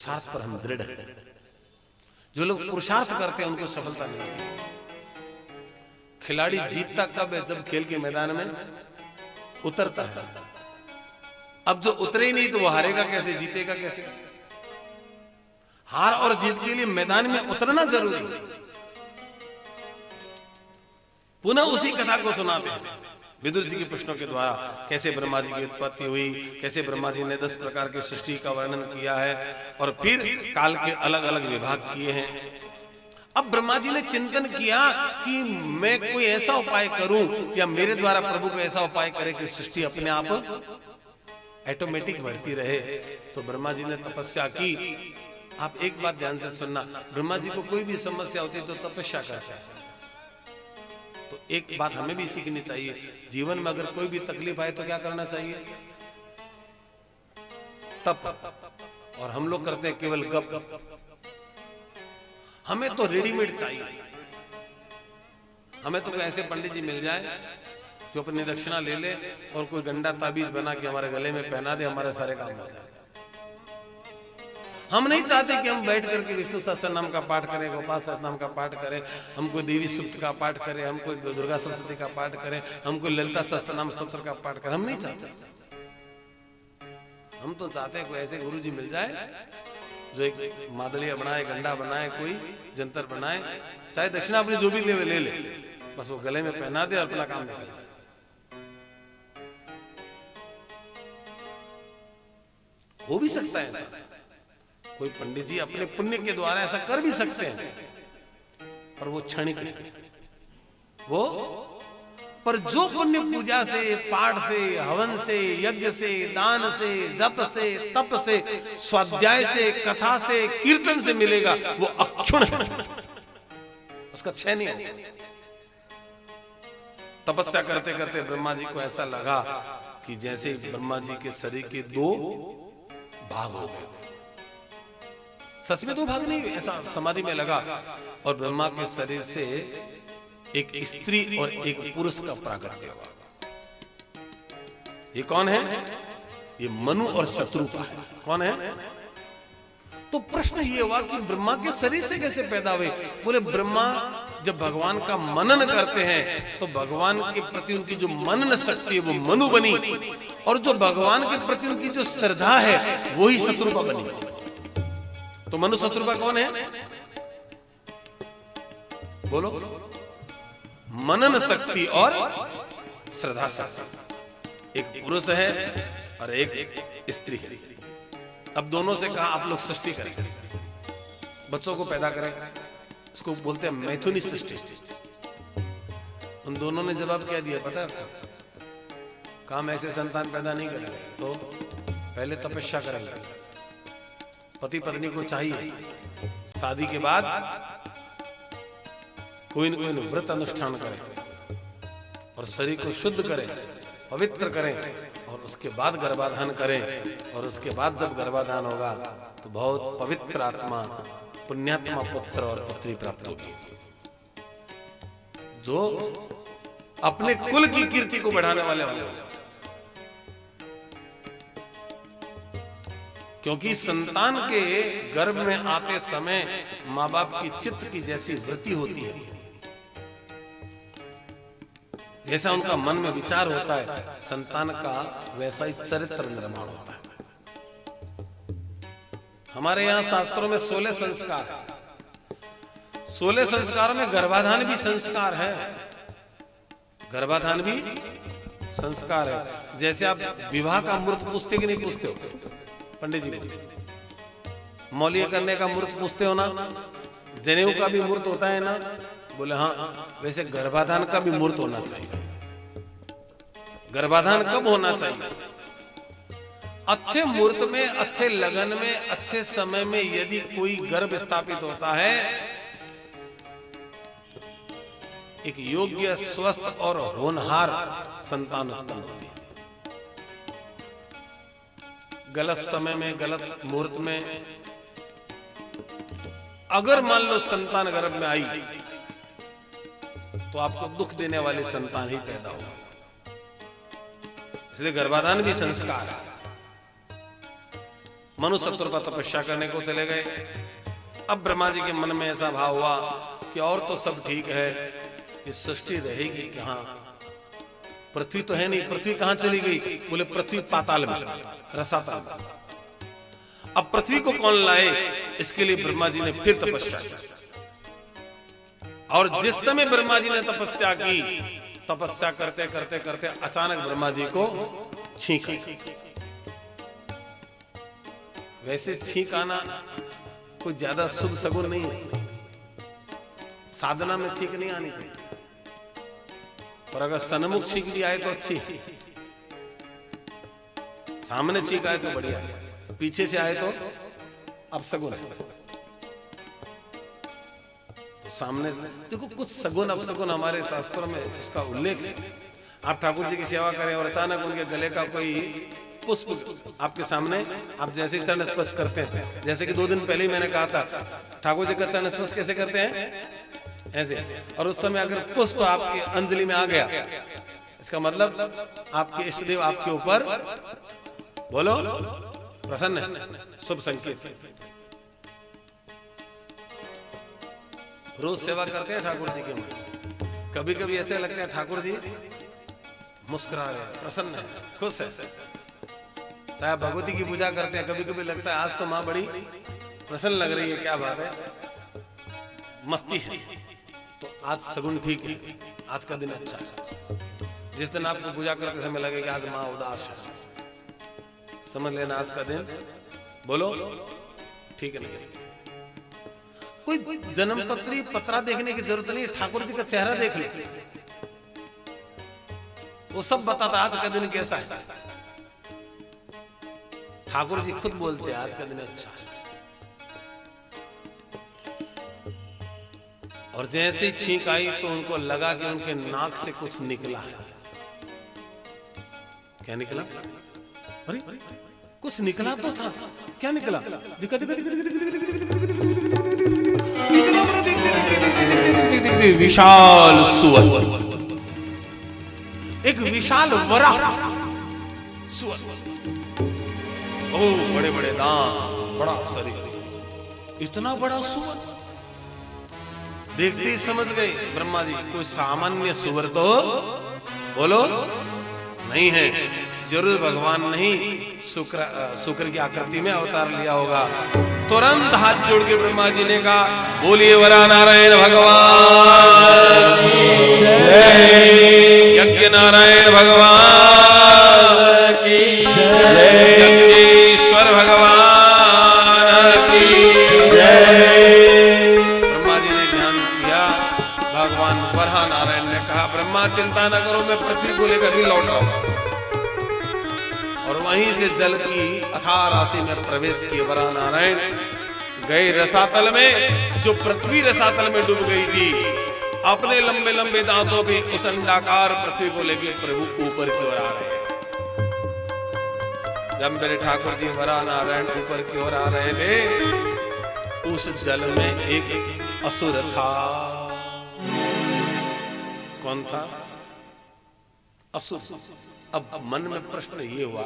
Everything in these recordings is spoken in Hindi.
पुरुषार्थ पर हम दृढ़ हैं। जो लोग पुरुषार्थ करते हैं उनको सफलता मिलती है। खिलाड़ी जीतता कब है? जब खेल के मैदान में उतरता है। अब जो उतरे ही नहीं तो वो हारेगा कैसे, जीतेगा कैसे? हार और जीत के लिए मैदान में उतरना जरूरी है। पुनः उसी कथा को सुनाते हैं विदुर जी के प्रश्नों के द्वारा, कैसे ब्रह्मा जी की उत्पत्ति हुई, कैसे ब्रह्मा जी ने 10 प्रकार की सृष्टि का वर्णन किया है और फिर काल के अलग अलग विभाग किए हैं। अब ब्रह्मा जी ने चिंतन किया कि मैं कोई ऐसा उपाय करूं या मेरे द्वारा प्रभु को ऐसा उपाय करे कि सृष्टि अपने आप ऑटोमेटिक बढ़ती रहे। तो ब्रह्मा जी ने तपस्या की। आप एक बात ध्यान से सुनना, ब्रह्मा जी को कोई भी समस्या होती है तो तपस्या करते हैं। तो एक बात हमें भी सीखनी चाहिए, जीवन में अगर कोई भी तकलीफ आए तो क्या करना चाहिए? तप। और हम लोग करते हैं केवल गप। हमें तो रेडीमेड चाहिए। हमें तो कोई ऐसे पंडित जी मिल जाए जो अपनी दक्षिणा ले ले और कोई गंडा ताबीज बना के हमारे गले में पहना दे, हमारे सारे काम हो जाए। हम नहीं चाहते कि हम बैठ करके विष्णु सहस्त्र नाम का पाठ करें, गोपाल सहस्त्र नाम का पाठ करें, हम कोई देवी सूक्त का पाठ करें, हम कोई दुर्गा सप्तशती का पाठ करें, हम कोई ललिता सहस्त्र नाम स्तोत्र का पाठ करें। हम नहीं चाहते। हम तो चाहते हैं कोई ऐसे गुरु जी मिल जाए जो एक मादलिया बनाए, गंडा बनाए, कोई जंतर बनाए, चाहे दक्षिणा अपनी जो भी ले ले, बस वो गले में पहना दे और अपना काम निकल जाए। हो भी सकता है ऐसा, कोई पंडित जी अपने पुण्य के द्वारा ऐसा कर भी सकते हैं, पर वो क्षणिक है। वो पर जो पुण्य पूजा से, पाठ से, हवन से, यज्ञ से, दान से, जप से, तप से, स्वाध्याय से, कथा से, कीर्तन से मिलेगा, वो अक्षुण है, उसका क्षय नहीं होगा। तपस्या करते करते ब्रह्मा जी को ऐसा लगा कि जैसे ब्रह्मा जी के शरीर के 2 भाग हो गए। सच में 2 भाग नहीं, ऐसा समाधि में लगा। और ब्रह्मा के शरीर से एक स्त्री और एक पुरुष का प्राकट्य हुआ। ये कौन है? ये मनु और शत्रुपा है। कौन है? तो प्रश्न ये हुआ कि ब्रह्मा के शरीर से कैसे पैदा हुए? बोले ब्रह्मा जब भगवान का मनन करते हैं तो भगवान के प्रति उनकी जो मनन शक्ति है वो मनु बनी, और जो भगवान के प्रति उनकी जो श्रद्धा है वही शत्रुपा बनी। तो मनु शत्रुपा कौन है? बोलो। मनन शक्ति और श्रद्धा शक्ति। एक पुरुष है और एक स्त्री है। अब दोनों से कहा आप लोग सृष्टि करें, बच्चों को पैदा करें, इसको बोलते हैं मैथुनी सृष्टि। उन दोनों ने जवाब क्या दिया पता है? काम ऐसे संतान पैदा नहीं करेंगे, तो पहले तपस्या करेंगे। पति पत्नी को चाहिए शादी के बाद कोई न कोई व्रत अनुष्ठान करें और शरीर को शुद्ध करें, पवित्र करें, और उसके बाद गर्भाधान करें। और उसके बाद जब गर्भाधान होगा तो बहुत पवित्र आत्मा, पुण्यात्मा पुत्र और पुत्री प्राप्त होगी, जो अपने कुल की कीर्ति को बढ़ाने वाले होंगे। क्योंकि संतान के गर्भ में आते समय माँ बाप की चित्त की जैसी वृत्ति होती है, जैसा उनका मन में विचार होता है, संतान का वैसा ही चरित्र निर्माण होता है। हमारे यहां शास्त्रों में 16 संस्कार है। 16 संस्कारों में गर्भाधान भी संस्कार है। गर्भाधान भी संस्कार है। जैसे आप विवाह का मुहूर्त पूछते कि नहीं पूछते हो पंडित जी को? मौलिया करने का मुहूर्त पूछते हो ना? जनेऊ का भी मुहूर्त होता है ना? बोले हाँ। वैसे गर्भाधान का भी मुहूर्त होना चाहिए। गर्भाधान कब होना चाहिए? अच्छे मुहूर्त में, अच्छे लगन में, अच्छे समय में यदि कोई गर्भ स्थापित होता है, एक योग्य, स्वस्थ और होनहार संतान उत्पन्न होती है। गलत समय में, गलत मुहूर्त में अगर मान लो संतान गर्भ में आई तो आपको दुख देने वाली संतान ही पैदा होगी। इसलिए गर्भाधान भी संस्कार है। मनुसत्वर पर तपस्या करने को चले गए। अब ब्रह्मा जी के मन में ऐसा भाव हुआ कि और तो सब ठीक है, ये सृष्टि रहेगी कहां, पृथ्वी तो है नहीं, पृथ्वी कहां चली गई? बोले पृथ्वी पाताल में, रसातल में। अब पृथ्वी को कौन लाए? इसके लिए ब्रह्मा जी ने फिर तपस्या की। और जिस समय ब्रह्मा जी ने तपस्या की, तपस्या करते करते करते अचानक ब्रह्मा जी को छींक आई। वैसे छींक आना कोई ज्यादा शुभ सगुन नहीं है, साधना में छींक नहीं आनी चाहिए, पर अगर सन्मुख छींक भी आए तो अच्छी, सामने छींक आए तो बढ़िया, पीछे से आए तो अपसगुन है। तो सामने से देखो, कुछ सगुन अपसगुन हमारे शास्त्रों में उसका उल्लेख है। आप ठाकुर जी की सेवा करें और अचानक उनके गले का कोई पुष्प आपके सामने, आप जैसे चरण स्पर्श करते हैं, जैसे कि 2 दिन पहले ही मैंने कहा था ठाकुर जी का चरण स्पर्श कैसे करते हैं, ऐसे, और उस समय अगर पुष्प आपके अंजलि में आ गया, इसका मतलब आपके इष्टदेव आपके ऊपर बोलो प्रसन्न है, शुभ संकेत है। रोज सेवा करते हैं ठाकुर जी के, कभी कभी ऐसे लगता है ठाकुर जी मुस्कुरा रहे हैं, प्रसन्न है, खुश है। चाहे भगवती की पूजा करते हैं, कभी कभी लगता है आज तो माँ बड़ी प्रसन्न लग रही है, क्या बात है, मस्ती है। तो आज सगुन ठीक है, आज का दिन अच्छा है। जिस दिन आपको पूजा करते समय लगे कि आज माँ उदास है, समझ लेना आज का दिन बोलो ठीक नहीं है। कोई जन्मपत्री पत्रा देखने की जरूरत नहीं, ठाकुर जी का चेहरा देख ले, वो सब बताता आज का दिन कैसा है। ठाकुर जी खुद बोलते हैं आज का दिन अच्छा है। और जैसे ही छींक आई तो उनको लगा कि उनके नाक से कुछ निकला है। क्या निकला? अरे कुछ निकला तो था, क्या निकला? दिखा दिखा दिखा विशाल सुअर, एक विशाल वरा सुअर, ओ बड़े बड़े दांत, बड़ा शरीर, इतना बड़ा सुअर। देखते ही समझ गए ब्रह्मा जी कोई सामान्य सुअर तो बोलो नहीं है, जरूर भगवान नहीं शुक्र की आकृति में अवतार लिया होगा। तुरंत हाथ जोड़ के ब्रह्मा जी ने कहा बोलिए वरा नारायण भगवान की, यज्ञ नारायण भगवान की, यज्ञेश्वर भगवान की जय। ब्रह्मा जी ने ध्यान किया, भगवान वरा नारायण ने कहा ब्रह्मा चिंता न करो, मैं पृथ्वी को लेकर भी लौट आऊंगा। और वहीं से जल की अथाह राशि में प्रवेश किए वरा नारायण, गए रसातल में। जो पृथ्वी रसातल में डूब गई थी, अपने लंबे लंबे दांतों के उस अंडाकार पृथ्वी को लेकर प्रभु ऊपर की ओर आ रहे हैं। जब मेरे ठाकुर जी वरा नारायण ऊपर की ओर आ रहे थे, उस जल में एक असुर था। कौन था? असुर। अब मन में प्रश्न ये हुआ,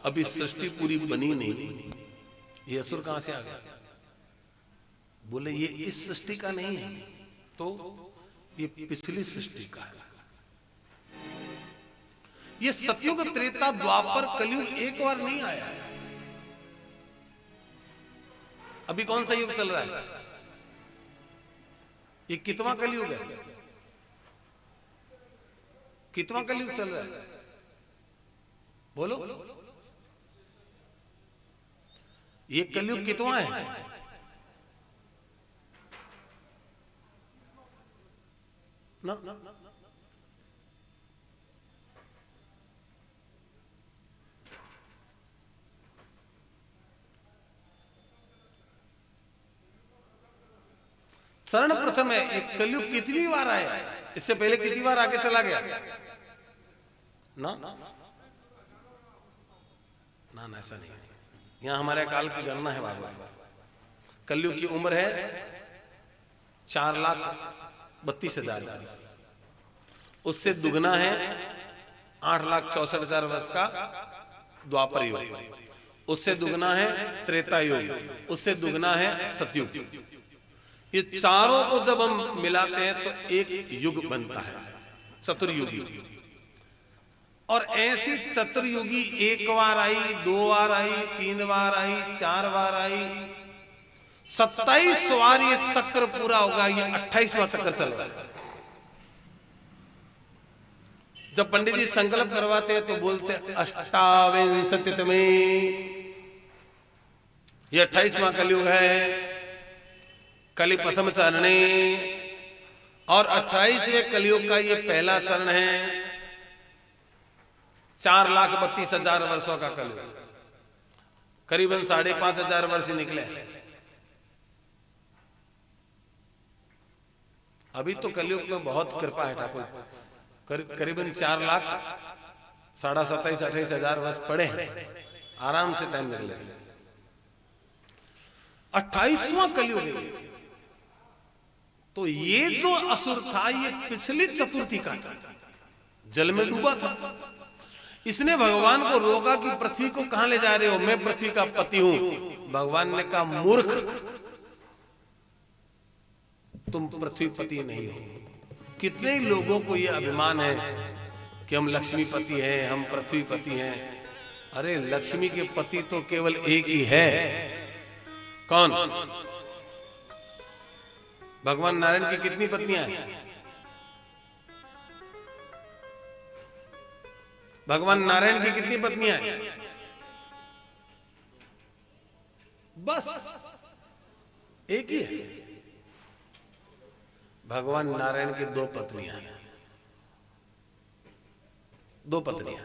अभी सृष्टि पूरी बनी नहीं, ये असुर कहां से आ गया? बोले ये इस सृष्टि का नहीं है, तो ये पिछली सृष्टि का है। ये सतयुग त्रेता द्वापर कलयुग एक बार नहीं आया है। अभी कौन सा युग चल रहा है? ये कितवां कलयुग है? कितवां कलयुग चल रहा है? बोलो, ये कलयुग कितवां है? ना शरण प्रथम है। एक कलयुग कितनी बार आया? इससे पहले कितनी बार आके चला गया? ना ना ऐसा नहीं। यहां हमारे काल की गणना है बाबा। कलयुग की उम्र है 4,32,000 वर्ष, उससे दुगना है 8,64,000 वर्ष का द्वापर युग, उससे दुगना है त्रेता युग, उससे दुगना है सतयुग। ये चारों को जब हम मिलाते हैं तो एक युग बनता है, चतुर्युगी। और ऐसी चतुर्युगी एक बार आई, 2 बार आई, 3 बार आई, 4 बार आई, 27 बार ये चक्र पूरा होगा। ये 28वां चक्र चल रहा है। जब पंडित जी संकल्प करवाते हैं तो बोलते हैं अष्टाविंशतितमे, ये 28वां कलयुग है, कलि प्रथम चरणे। और 28वें कलयुग का ये पहला चरण है। 4,32,000 वर्षों का कलयुग, करीबन 5,500 वर्ष निकले। अभी तो कलयुग में बहुत कृपा है ठाकुर, करीबन 4,00,000 27,000-28,000 वर्ष पड़े हैं, आराम से टाइम निकले। 28वां कलयुग है। तो ये जो असुर था ये पिछली चतुर्थी का था, जल में डूबा था। इसने भगवान को रोका कि पृथ्वी को कहां ले जा रहे हो, मैं पृथ्वी का पति हूं। भगवान ने कहा मूर्ख, तुम पृथ्वी पति नहीं हो। कितने लोगों को यह अभिमान है कि हम लक्ष्मीपति हैं, हम पृथ्वीपति हैं। अरे लक्ष्मी के पति तो केवल एक ही है। कौन? भगवान नारायण की कितनी पत्नियां हैं? भगवान नारायण की कितनी पत्नियां हैं? बस एक ही है। भगवान नारायण की 2 पत्नियां हैं, 2 पत्नियां।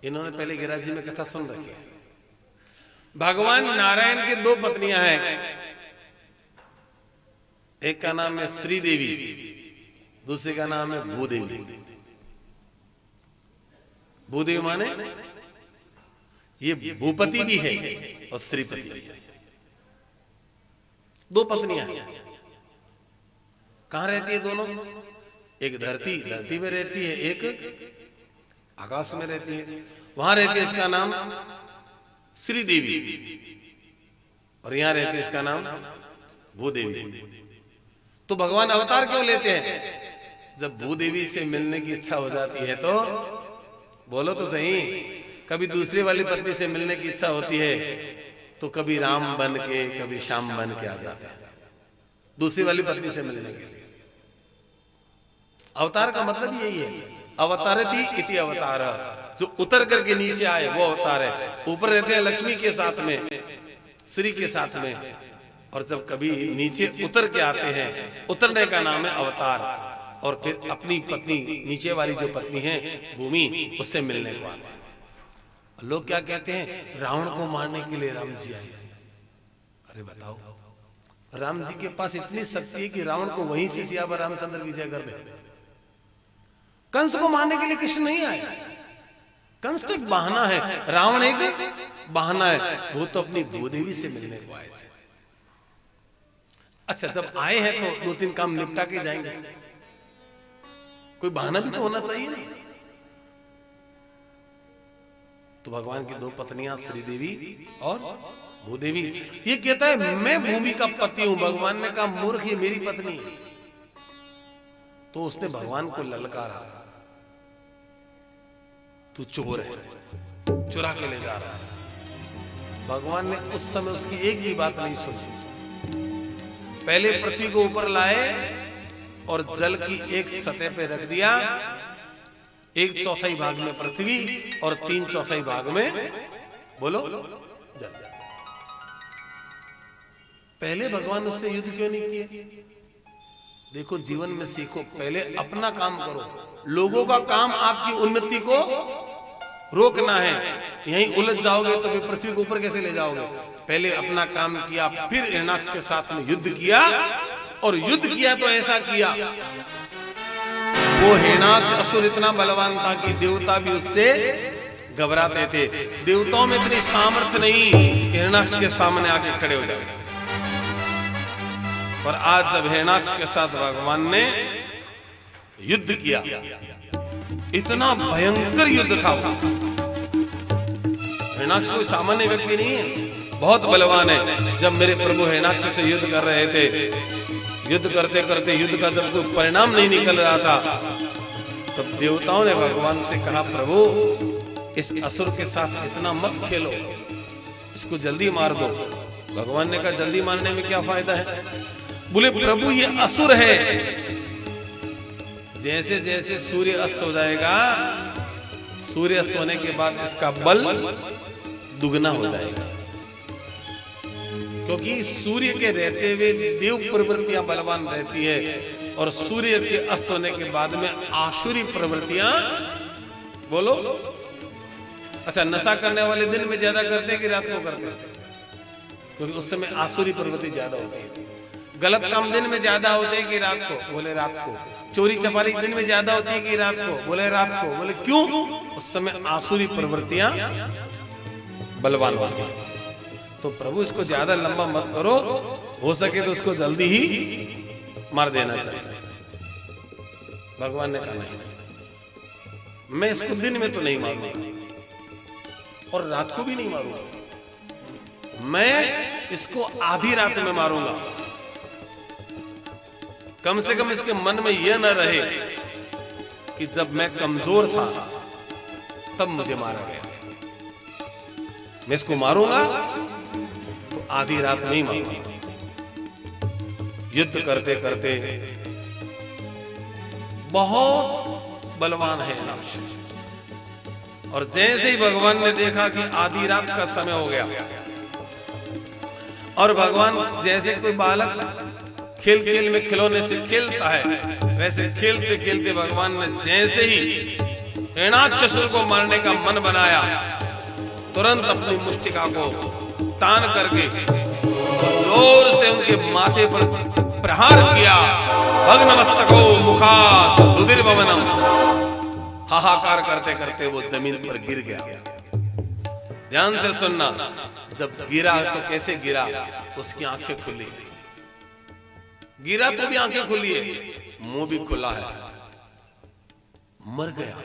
इन्होंने पहले गिरिराज जी में कथा सुन रखी है। भगवान नारायण की 2 पत्नियां हैं। एक का नाम है श्री देवी, दूसरे का नाम है भूदेवी। भूदेवी माने ये भूपति भी है और स्त्रीपति भी है। 2 पत्नियां हैं। कहां रहती है दोनों? एक धरती में रहती है, एक आकाश में रहती है। वहां रहती है, इसका नाम श्री देवी, और यहां रहती है, इसका नाम भूदेवी। तो भगवान अवतार क्यों लेते हैं? जब भूदेवी से मिलने की इच्छा हो जाती है तो बोलो तो सही, कभी दूसरी वाली पत्नी से मिलने की इच्छा होती है तो कभी राम बन के, कभी श्याम बन के आ जाते हैं दूसरी वाली पत्नी से मिलने के लिए। अवतार का मतलब यही है, अवतारति इति अवतार, जो उतर करके नीचे आए वो अवतार है। ऊपर रहते हैं लक्ष्मी के साथ में, श्री के साथ में, और जब कभी नीचे उतर के आते हैं, उतरने का नाम है अवतार। और फिर अपनी पत्नी, नीचे वाली जो पत्नी है भूमि, उससे मिलने को आते हैं। लोग क्या कहते हैं? रावण को मारने के लिए राम जी आए। अरे बताओ, राम जी के पास इतनी शक्ति है कि रावण को वहीं से सिया पर रामचंद्र विजय कर दे। कंस को मारने के लिए कृष्ण नहीं आए। कंस तो एक बहाना है, रावण एक बहाना है। वो तो अपनी भूदेवी से मिलने को आए थे। अच्छा, जब आए हैं तो 2-3 काम निपटा के जाएंगे, कोई बहाना भी तो होना चाहिए ना। तो भगवान की 2 पत्नियां श्रीदेवी और भूदेवी। ये कहता है मैं भूमि का पति हूं। भगवान ने कहा मूर्ख, ये मेरी पत्नी है। तो उसने भगवान को ललकारा, तू चोर है, चुरा के ले जा रहा है। भगवान ने उस समय उसकी एक भी बात नहीं सुनी। पहले पृथ्वी को ऊपर लाए और जल की एक सतह पे रख दिया। 1/4 भाग में पृथ्वी और 3/4 भाग में बोलो जल। पहले भगवान उससे युद्ध क्यों नहीं किए? देखो, जीवन में सीखो, पहले अपना काम करो। लोगों का काम आपकी उन्नति को रोकना है। यहीं उलझ जाओगे तो फिर पृथ्वी को ऊपर कैसे ले जाओगे? पहले अपना काम किया, फिर हिरण्याक्ष के साथ में युद्ध किया, और युद्ध किया तो ऐसा किया, वो हिरण्याक्ष असुर इतना बलवान था कि देवता भी उससे घबराते थे। देवताओं में इतनी सामर्थ्य नहीं कि हिरण्याक्ष के सामने आके खड़े हो जाए। पर आज जब हिरण्याक्ष के साथ भगवान ने युद्ध किया, इतना भयंकर युद्ध था। हिरणाक्ष कोई सामान्य व्यक्ति नहीं है, बहुत बलवान है। जब मेरे प्रभु हिरणाक्ष से युद्ध कर रहे थे, युद्ध करते करते युद्ध का जब कोई परिणाम नहीं निकल रहा था, तब देवताओं ने भगवान से कहा, प्रभु इस असुर के साथ इतना मत खेलो, इसको जल्दी मार दो। भगवान ने कहा, जल्दी मारने में क्या फायदा है? बोले, प्रभु ये असुर है, जैसे जैसे सूर्य अस्त हो जाएगा, सूर्य अस्त होने के बाद इसका बल दुगना हो जाएगा, क्योंकि सूर्य के रहते हुए देव प्रवृत्तियां बलवान रहती है, और सूर्य के अस्त होने के बाद में आसुरी प्रवृत्तियां, बोलो, अच्छा, नशा करने वाले दिन में ज्यादा करते हैं कि रात को करते हैं? क्योंकि उस समय आसुरी प्रवृत्ति ज्यादा होती है। गलत काम दिन में ज्यादा होते हैं कि रात को? बोले रात को। चोरी चपारी दिन में ज्यादा होती है कि रात को? बोले रात को। बोले क्यों? उस समय आसुरी प्रवृत्तियां बलवान होती है। तो प्रभु इसको ज्यादा लंबा मत करो, हो सके तो उसको जल्दी ही मार देना चाहिए। भगवान ने कहा, नहीं, मैं इसको दिन में तो नहीं मारूंगा और रात को भी नहीं मारूंगा, मैं इसको आधी रात में मारूंगा। कम से कम इसके मन में यह न रहे कि जब मैं कमजोर था तब मुझे मारा गया। मैं इसको मारूंगा तो आधी रात नहीं मारूंगा। युद्ध करते करते बहुत बलवान है हिरणाक्ष, और जैसे ही भगवान ने देखा कि आधी रात का समय हो गया, और भगवान जैसे कोई बालक खेल खेल में खिलौने से खेलता है, वैसे खेलते खेलते भगवान ने जैसे ही हिरणाक्षसुर को मारने का मन बनाया, तुरंत अपनी मुष्टिका को तान करके जोर से उनके माथे पर प्रहार किया। भग्नमस्तको मुखात् रुधिर्भवनम, हाहाकार करते करते वो जमीन पर गिर गया। ध्यान से सुनना, जब गिरा तो कैसे गिरा? उसकी आंखें खुली, गिरा तो भी आंखें खुली है, मुंह भी खुला है, मर गया।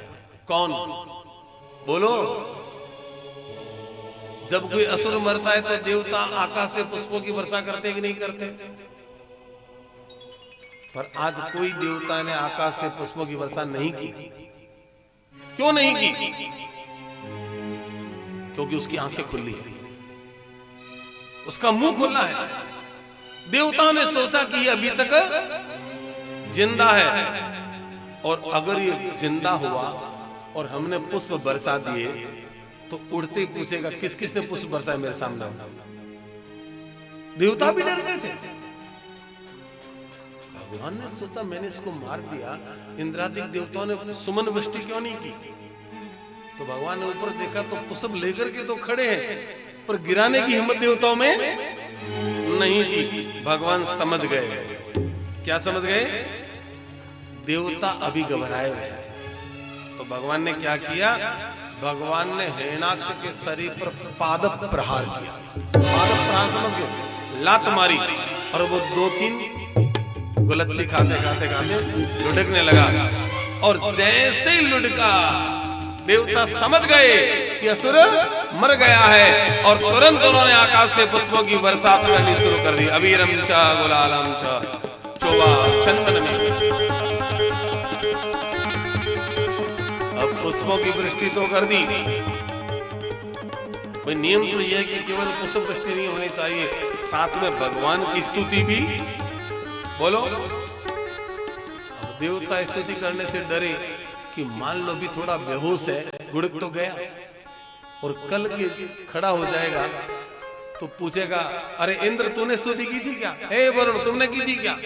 कौन? बोलो। जब कोई असुर मरता है तो देवता आकाश से पुष्पों की वर्षा करते कि नहीं करते? पर आज कोई देवता ने आकाश से पुष्पों की वर्षा नहीं की। क्यों नहीं की? क्योंकि उसकी आंखें खुली है, उसका मुंह खुला है। देवताओं ने सोचा कि ये अभी तक जिंदा है, और अगर ये जिंदा हुआ और हमने पुष्प बरसा दिए तो उड़ते ही पूछेगा, किस किसने पुष्प बरसाए मेरे सामने? देवता भी डरते थे। भगवान ने सोचा, मैंने इसको मार दिया, इंद्रादिक देवताओं ने सुमन वृष्टि क्यों नहीं की? तो भगवान ने ऊपर देखा तो पुष्प लेकर के तो खड़े हैं, पर गिराने की हिम्मत देवताओं में नहीं थी। भगवान समझ गए। क्या समझ गए? देवता अभी घबराए हुए हैं। तो भगवान ने क्या किया? भगवान ने हिरणाक्ष के शरीर पर पाद प्रहार किया। पाद प्रहार समझ गए? लात मारी, और वो 2-3 गुलच्ची खाते खाते खाते लुढ़कने लगा, और जैसे ही लुढ़का देवता समझ गए कि असुर मर गया है, और तुरंत उन्होंने आकाश से पुष्पों की बरसात करनी शुरू कर दी। अबीरम च गुलालम च चोबा चंदन में। अब पुष्पों की वृष्टि तो कर दी। भाई नियम तो यह है कि केवल पुष्प वृष्टि नहीं होनी चाहिए, साथ में भगवान की स्तुति भी। बोलो। देवता स्तुति करने से डरे कि मान लो भी थोड़ा बेहोश है, गुड़क तो गया, और कल के खड़ा हो जाएगा तो पूछेगा, अरे इंद्र तूने स्तुति की थी क्या? हे वरुण तुमने की थी क्या?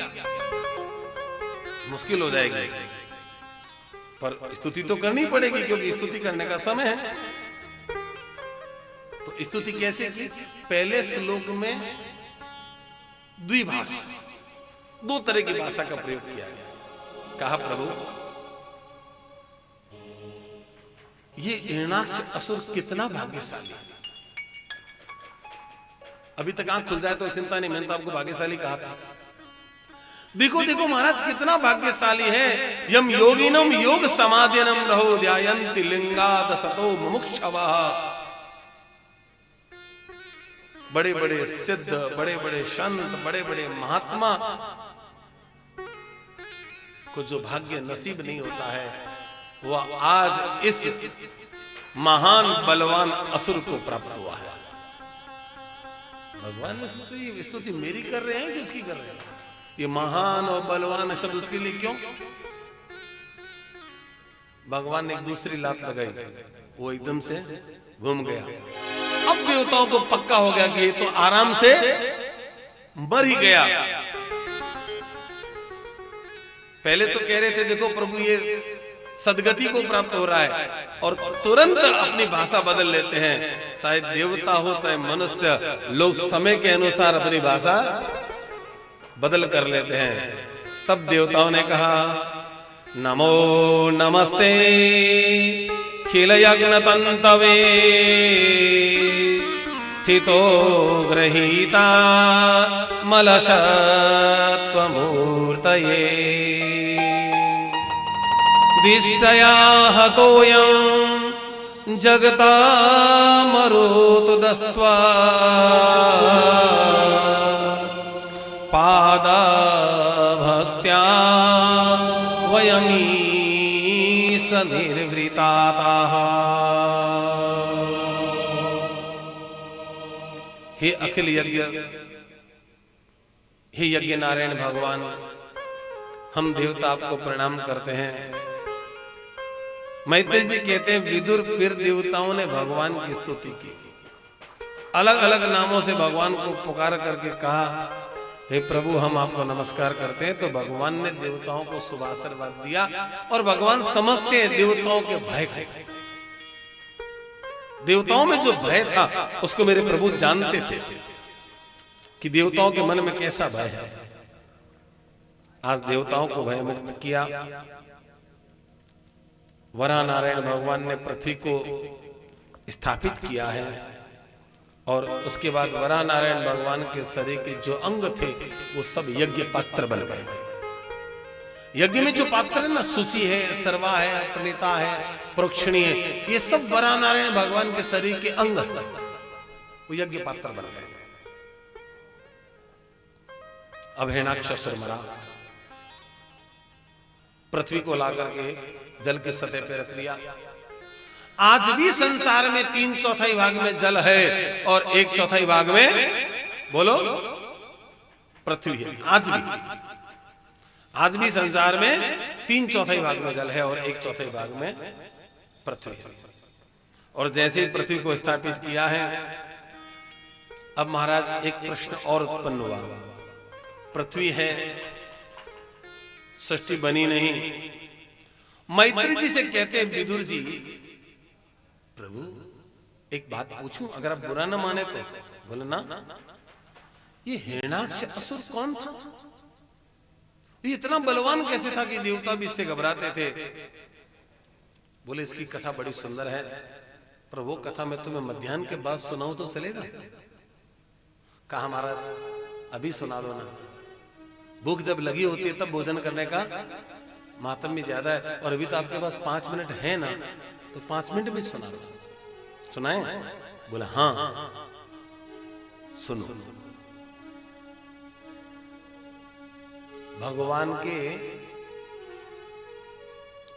मुश्किल हो जाएगी। पर स्तुति तो करनी पड़ेगी, क्योंकि स्तुति करने का समय है। तो स्तुति कैसे की? पहले श्लोक में द्विभाष, 2 तरह की भाषा का प्रयोग किया है। कहा, प्रभु ये हिरणाक्ष असुर कितना भाग्यशाली है। अभी तक आंख खुल जाए तो चिंता नहीं, मैंने तो आपको भाग्यशाली कहा था। देखो देखो महाराज कितना भाग्यशाली है। यम योगिनम योग समाधिनम रहो ध्यायन्ति लिंगाद सतो मुमुक्षवः। बड़े बड़े सिद्ध, बड़े बड़े संत, बड़े बड़े महात्मा को जो भाग्य नसीब नहीं होता है, वह आज इस महान बलवान असुर को प्राप्त हुआ है। भगवान ने सोचा ये स्तुति मेरी कर रहे हैं कि उसकी कर रहे हैं? ये महान और बलवान शब्द उसके लिए क्यों? भगवान ने एक दूसरी लात लगाई, वो एकदम से घूम गया। अब देवताओं को पक्का हो गया कि ये तो आराम से मर ही गया। पहले तो कह रहे थे देखो प्रभु ये सदगति को प्राप्त हो रहा है, और तुरंत अपनी भाषा बदल लेते हैं। चाहे देवता हो चाहे मनुष्य, लोग समय के अनुसार अपनी भाषा बदल कर लेते हैं। तब देवताओं ने कहा नमो नमस्ते खिल यज्ञ तंतवे स्थितो गृहीता मलशत्वमूर्तये दिष्टया हतोऽयं जगता मरुतुदस्त्वा पादा भक्त्या वयमीश निर्वृताताः। हे अखिल यज्ञ, हे यज्ञ नारायण भगवान, हम देवता आपको प्रणाम करते हैं। मैत्रेय जी कहते हैं विदुर फिर देवताओं ने भगवान की स्तुति की, अलग अलग नामों से भगवान को पुकार करके कहा हे प्रभु हम आपको नमस्कार करते हैं। तो भगवान ने देवताओं को शुभ आशीर्वाद दिया, और भगवान समझते हैं देवताओं के भय को। देवताओं में जो भय था उसको मेरे प्रभु जानते थे कि देवताओं के मन में कैसा भय है। आज देवताओं को भय मुक्त किया। वराह नारायण भगवान ने पृथ्वी को स्थापित किया है, और उसके बाद वराह नारायण भगवान के शरीर के जो अंग थे वो सब यज्ञ पात्र बन गए। यज्ञ में जो पात्र है ना, सूची है, सर्वा है, प्रणीता है, प्रोक्षणी है, ये सब वराह नारायण भगवान के शरीर के अंग वो यज्ञ पात्र बन गए। अब हिरण्याक्षसुर मरा, पृथ्वी को लाकर के जल की सतह पे रख लिया। आज भी संसार में 3/4 भाग में जल है और 1/4 भाग में बोलो पृथ्वी है। आज भी संसार में 3/4 भाग में जल है और 1/4 भाग में पृथ्वी है। और जैसे ही पृथ्वी को स्थापित किया है, अब महाराज एक प्रश्न और उत्पन्न हुआ। पृथ्वी है, सृष्टि बनी नहीं। मैत्री जी से कहते हैं विदुर जी प्रभु एक बात पूछूं, अगर आप बुरा न माने तो। बोले ना, ये हिरण्याक्ष असुर कौन था? ये इतना बलवान कैसे था कि देवता भी इससे घबराते थे? बोले इसकी कथा बड़ी सुंदर है प्रभु, कथा मैं तुम्हें मध्याह्न के बाद सुनाऊं तो चलेगा? कहा महाराज अभी सुना दो ना, भूख जब लगी होती है तब भोजन करने का मातम्य ज्यादा है, और अभी तो आपके पास 5 मिनट है ना, तो 5 मिनट भी सुना दो। सुनाए? बोला हाँ सुनो। भगवान के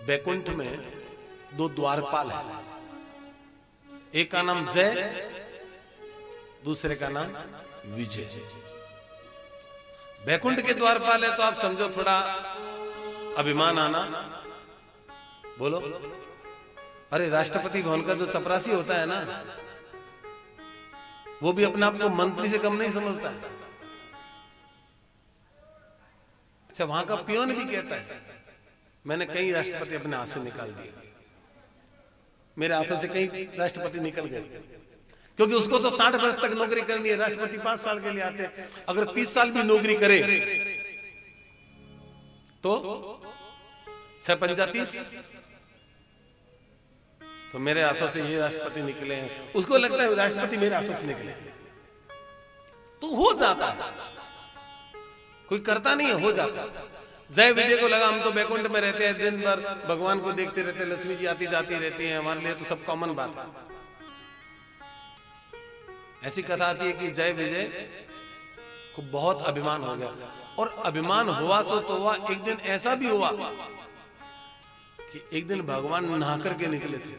बैकुंठ में 2 द्वारपाल है, एक का नाम जय, दूसरे का नाम विजय। बैकुंठ के द्वारपाल है तो आप समझो थोड़ा अभिमान आना। बोलो, अरे राष्ट्रपति भवन का जो चपरासी होता है ना, वो भी अपने आप को मंत्री से कम नहीं समझता है। अच्छा, वहां का पियोन भी कहता है मैंने कई राष्ट्रपति अपने हाथ से निकाल दिए, मेरे हाथों से कई राष्ट्रपति निकल गए, क्योंकि उसको तो 60 वर्ष तक नौकरी करनी है। राष्ट्रपति 5 साल के लिए आते, अगर 30 साल भी नौकरी करे तो 6×5 = 30। तो मेरे हाथों से ये राष्ट्रपति निकले हैं, उसको लगता है राष्ट्रपति मेरे हाथों से निकले, तो हो जाता है। कोई करता नहीं है, हो जाता है। जय विजय को लगा हम तो बैकुंठ में रहते हैं, दिन भर भगवान को देखते रहते हैं, लक्ष्मी जी आती जाती रहती है, हमारे लिए तो सब कॉमन बात है। ऐसी कथा आती है कि जय विजय को बहुत अभिमान हो गया, और अभिमान हुआ सो तो हुआ। एक दिन ऐसा भी हुआ कि एक दिन भगवान नहा करके निकले थे,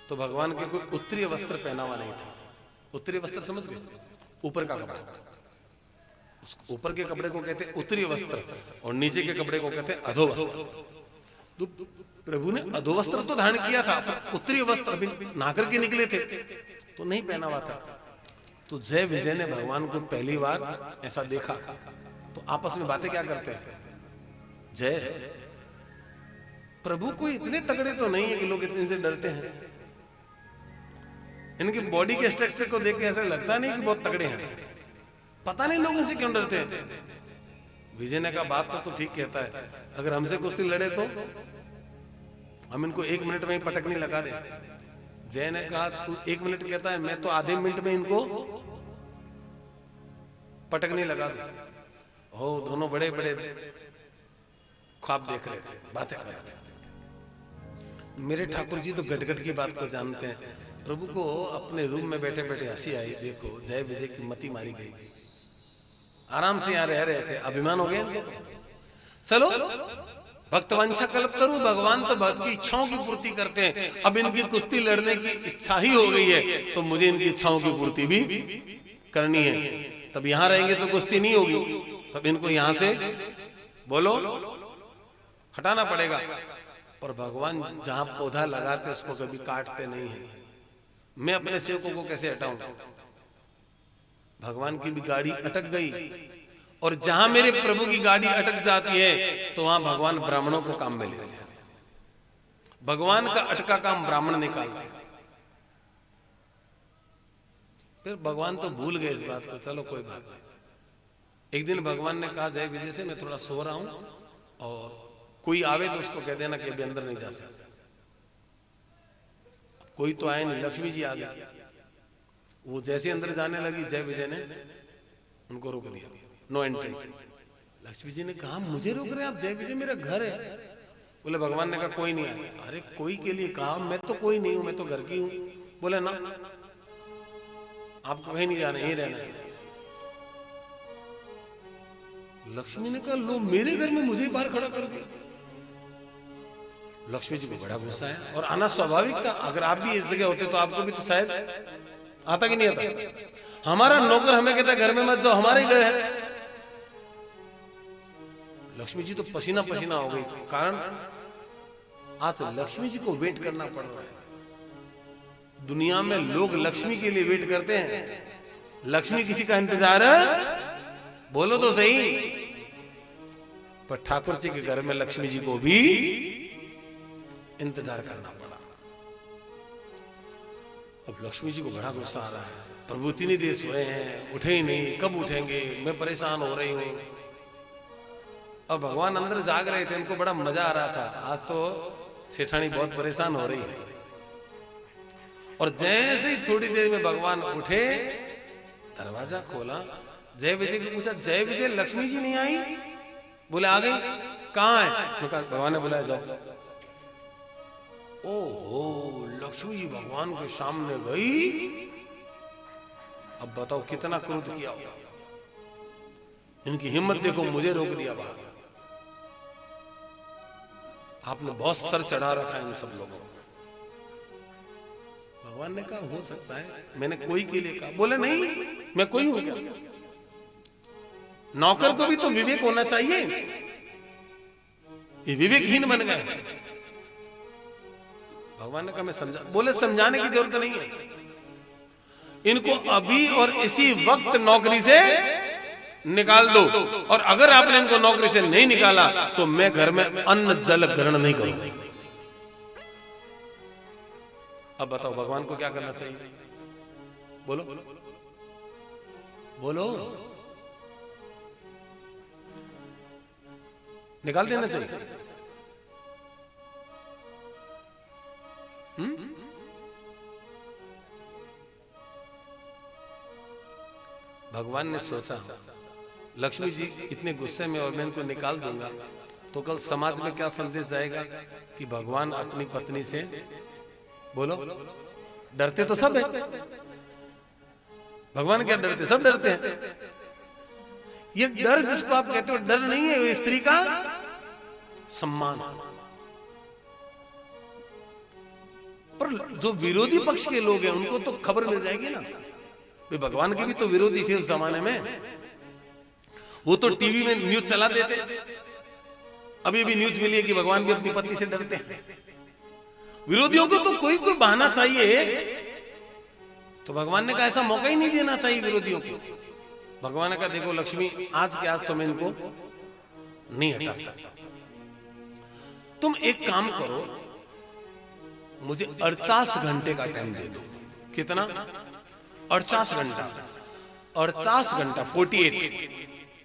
तो भगवान के कोई उत्तरीय वस्त्र पहना हुआ नहीं था। उत्तरीय वस्त्र समझ गए? ऊपर का कपड़ा। उस ऊपर के कपड़े को कहते हैं उत्तरीय वस्त्र, और नीचे के कपड़े को कहते हैं अधोवस्त्र। तो प्रभु ने अधोवस्त्र तो धारण किया था, उत्तरीय वस्त्र अभी नहा करके निकले थे तो नहीं पहना हुआ था। तो जय विजय ने भगवान को पहली बार ऐसा देखा, तो आपस में बातें क्या करते हैं, जय प्रभु कोई इतने तगड़े तो नहीं है कि लोग इतने से डरते हैं। इनकी बॉडी के स्ट्रक्चर को देख के ऐसा लगता नहीं कि बहुत तगड़े हैं, पता नहीं लोग इनसे क्यों डरते हैं। विजय ने कहा बात तो ठीक कहता है, अगर हमसे कुश्ती लड़े तो हम इनको 1 मिनट में ही पटकनी लगा दे। जय ने कहा तू 1 मिनट कहता है, मैं तो आधे मिनट में इनको पटकनी लगा दूं। हो दोनों बड़े बड़े ख्वाब देख रहे थे, बातें कर रहे थे। मेरे ठाकुर जी तो गटगट की बात को जानते हैं। प्रभु को अपने रूम में बैठे बैठे हंसी आई, देखो जय विजय की मती मारी गई। आराम से यहाँ रह रहे थे, अभिमान हो गया इनको तो। चलो भक्तवंशा कल्पतरु, भगवान तो भक्त की इच्छाओं की पूर्ति करते हैं। अब इनकी कुश्ती लड़ने की इच्छा ही हो गई है, तो मुझे इनकी इच्छाओं की पूर्ति भी करनी है। तब यहां रहेंगे तो कुश्ती नहीं होगी, तब इनको यहां से बोलो हटाना पड़ेगा। पर भगवान जहां पौधा लगाते उसको कभी काटते नहीं है। मैं अपने सेवकों को कैसे हटाऊं? भगवान की भी गाड़ी अटक गई, और जहां मेरे प्रभु की गाड़ी अटक जाती है तो वहां भगवान ब्राह्मणों को काम में लेते हैं। भगवान का अटका काम ब्राह्मण निकालते हैं। फिर भगवान तो भूल गए इस बात को, चलो कोई बात नहीं। एक दिन भगवान ने कहा जय विजय से मैं थोड़ा सो रहा हूं, और कोई आवे तो उसको कह देना कि अभी अंदर नहीं जा सकता। कोई तो आए नहीं, लक्ष्मी जी आ गई। वो जैसे अंदर जाने लगी, जय विजय ने उनको रोक दिया, नो एंट्री। लक्ष्मी जी ने कहा मुझे रोक रहे हैं आप? जय विजय मेरा घर है। बोले भगवान ने कहा कोई नहीं आया। अरे कोई के लिए कहा, मैं तो कोई नहीं हूं, मैं तो घर की हूं। बोले ना आपको कहीं नहीं जाना, यहीं रहना है। लक्ष्मी ने कहा लो मेरे घर में मुझे बाहर खड़ा कर दिया। लक्ष्मी जी को बड़ा गुस्सा है, और आना स्वाभाविक था। अगर आप भी इस जगह होते तो आपको भी तो शायद आता कि नहीं आता। हमारा नौकर हमें कहता है घर में मत जाओ, हमारे ही घर है। लक्ष्मी जी तो पसीना पसीना हो गई, कारण आज लक्ष्मी जी को वेट करना पड़ रहा है। दुनिया में लोग लक्ष्मी के लिए वेट करते हैं, लक्ष्मी किसी का इंतजार है? बोलो तो सही। पर ठाकुर जी के घर में लक्ष्मी जी को भी इंतजार करना पड़ा। अब लक्ष्मी जी को बड़ा गुस्सा आ रहा है, प्रभु इतनी देर सोए हैं, उठे ही नहीं, कब उठेंगे, मैं परेशान हो रही हूं। और भगवान अंदर जाग रहे थे, इनको बड़ा मजा आ रहा था, आज तो सेठानी बहुत परेशान हो रही है। और जैसे ही थोड़ी देर में भगवान उठे, दरवाजा खोला, जय विजय को पूछा जय विजय लक्ष्मी जी नहीं आई? बोले आ गई। कहां है? भगवान ने बुलाया जाओ। ओहो लक्ष्मी जी भगवान के सामने गई। अब बताओ कितना क्रोध किया होगा। इनकी हिम्मत देखो, मुझे रोक दिया बाहर। आपने बहुत सर चढ़ा रखा है इन सब लोगों को। भगवान ने कहा हो सकता है, मैंने कोई के लिए कहा। बोले नहीं मैं कोई हूं क्या? नौकर को भी तो विवेक होना चाहिए, ये विवेकहीन बन गए। भगवान ने कहा मैं समझा। बोले समझाने की जरूरत नहीं है, इनको अभी और इसी वक्त नौकरी से निकाल दो, और अगर आपने इनको नौकरी से नहीं निकाला तो मैं घर में अन्न जल ग्रहण नहीं करूंगा। अब बताओ भगवान को क्या करना चाहिए? बोलो बोलो। निकाल देना चाहिए। भगवान ने सोचा लक्ष्मी जी इतने गुस्से में और मैं इनको निकाल दूंगा तो कल समाज में क्या संदेश जाएगा कि भगवान अपनी पत्नी से बोलो डरते तो सब है, भगवान क्या डरते, सब डरते हैं। ये डर जिसको आप कहते हो डर नहीं है, ये स्त्री का सम्मान। पर जो विरोधी पक्ष के लोग हैं उनको तो खबर मिल जाएगी ना, भाई भगवान के भी तो विरोधी थे उस जमाने में, वो तो टीवी में न्यूज चला देते। अभी भी न्यूज मिली है कि भगवान भी अपनी पत्नी से डरते हैं। विरोधियों को तो कोई कोई बहाना चाहिए, तो भगवान ने कहा ऐसा मौका ही नहीं देना चाहिए विरोधियों को। भगवान ने कहा देखो लक्ष्मी, आज के आज तो मैं इनको नहीं हटा सकता, तुम एक काम करो, मुझे 48 घंटे का टाइम दे दो। कितना? 48 घंटा, 48 घंटा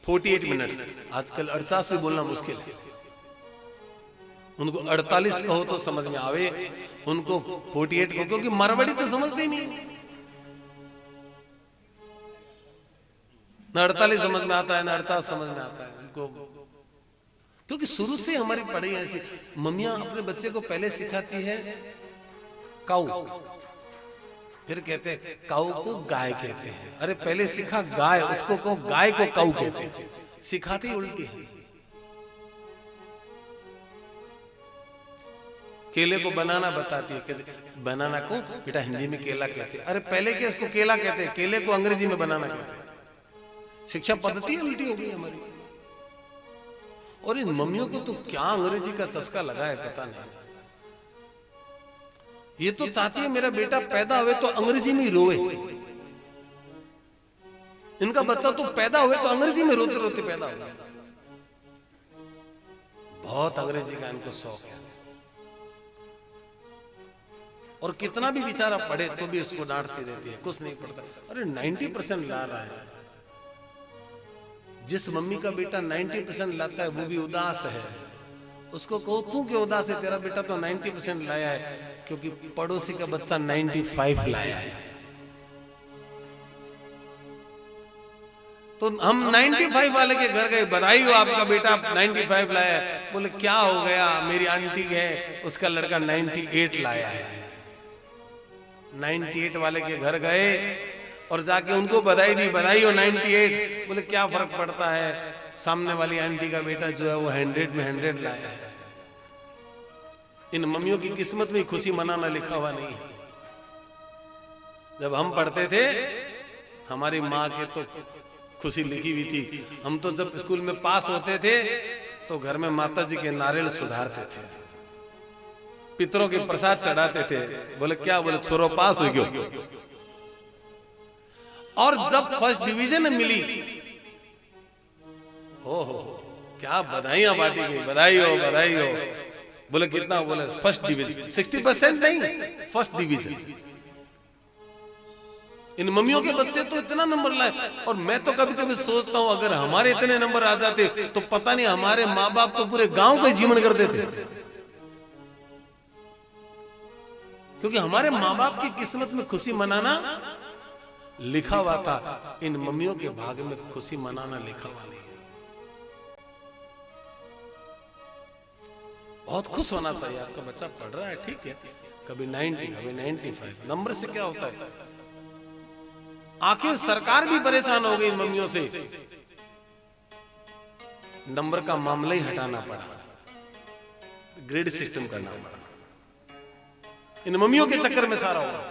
48 मिनट्स। आजकल 48 भी बोलना मुश्किल है, उनको 48 कहो तो समझ में आवे, उनको 48 को, क्योंकि मारवाड़ी तो समझते ही नहीं, ना 48 समझ में आता है ना 48 समझ में आता है उनको, क्योंकि शुरू से हमारी पढ़ाई ऐसी। मम्मियां अपने बच्चे को पहले सिखाती है काऊ, फिर कहते हैं काऊ को गाय कहते हैं। अरे पहले सीखा गाय, उसको कहो गाय को काऊ कहते हैं, सिखाती उल्टी है। केले को बनाना बताती है, कहते बनाना को बेटा हिंदी में केला कहते हैं। अरे पहले के इसको केला कहते हैं, केले को अंग्रेजी में बनाना कहते हैं। शिक्षा पद्धति उल्टी हो गई हमारी। और इन मम्मियों को तो क्या अंग्रेजी का चस्का लगा है पता नहीं। ये तो चाहती है मेरा बेटा पैदा हुए तो अंग्रेजी में ही रोए, इनका बच्चा तो पैदा हुए तो अंग्रेजी में रोते रोते पैदा हो गया। बहुत अंग्रेजी का इनको शौक है, और कितना भी बेचारा पढ़े तो भी उसको डांटती रहती है, कुछ नहीं पढ़ता। अरे 90% ला रहा है। जिस मम्मी का बेटा 90% लाता है वो भी उदास है, उसको कहो तू क्यों उदास है, तेरा बेटा तो 90% लाया है, क्योंकि पड़ोसी का बच्चा 95 लाया है। तो हम 95 वाले के घर गए, बधाई हो आपका बेटा 95 लाया है। बोले क्या हो गया, मेरी आंटी है उसका लड़का 98 लाया है। 98 वाले के घर गए और जाके उनको बधाई दी, बधाई हो 98। बोले क्या फर्क पड़ता है, सामने वाली आंटी का बेटा जो है वो 100 में 100 लाया है। इन मम्मियों की किस्मत में खुशी मनाना लिखा हुआ नहीं है। जब हम पढ़ते थे हमारी माँ के तो खुशी लिखी हुई थी। हम तो जब स्कूल में पास होते थे तो घर में माता जी के नारियल सुधारते थे, पितरों के प्रसाद चढ़ाते थे। बोले क्या, बोले छोरो पास हो गयो। और जब फर्स्ट डिवीजन मिली, ओहो क्या बधाइयां बांटी गई, बधाई हो बधाई हो। बोले कितना, बोले फर्स्ट डिवीजन। 60% नहीं, फर्स्ट डिवीजन। इन मम्मियों के बच्चे तो इतना नंबर लाए। और मैं तो कभी कभी सोचता हूं अगर हमारे इतने नंबर आ जाते तो पता नहीं हमारे माँ बाप तो पूरे गांव का जीवन कर देते, क्योंकि हमारे माँ बाप की किस्मत में खुशी मनाना लिखा हुआ था। इन मम्मियों के भाग में खुशी मनाना लिखा हुआ नहीं है। बहुत खुश होना चाहिए, आपका बच्चा पढ़ रहा है ठीक है, कभी 90 कभी 95। नंबर से क्या होता है। आखिर सरकार भी परेशान हो गई मम्मियों से, नंबर का मामला ही हटाना पड़ा, ग्रेड सिस्टम करना पड़ा। इन मम्मियों के चक्कर में सारा हुआ,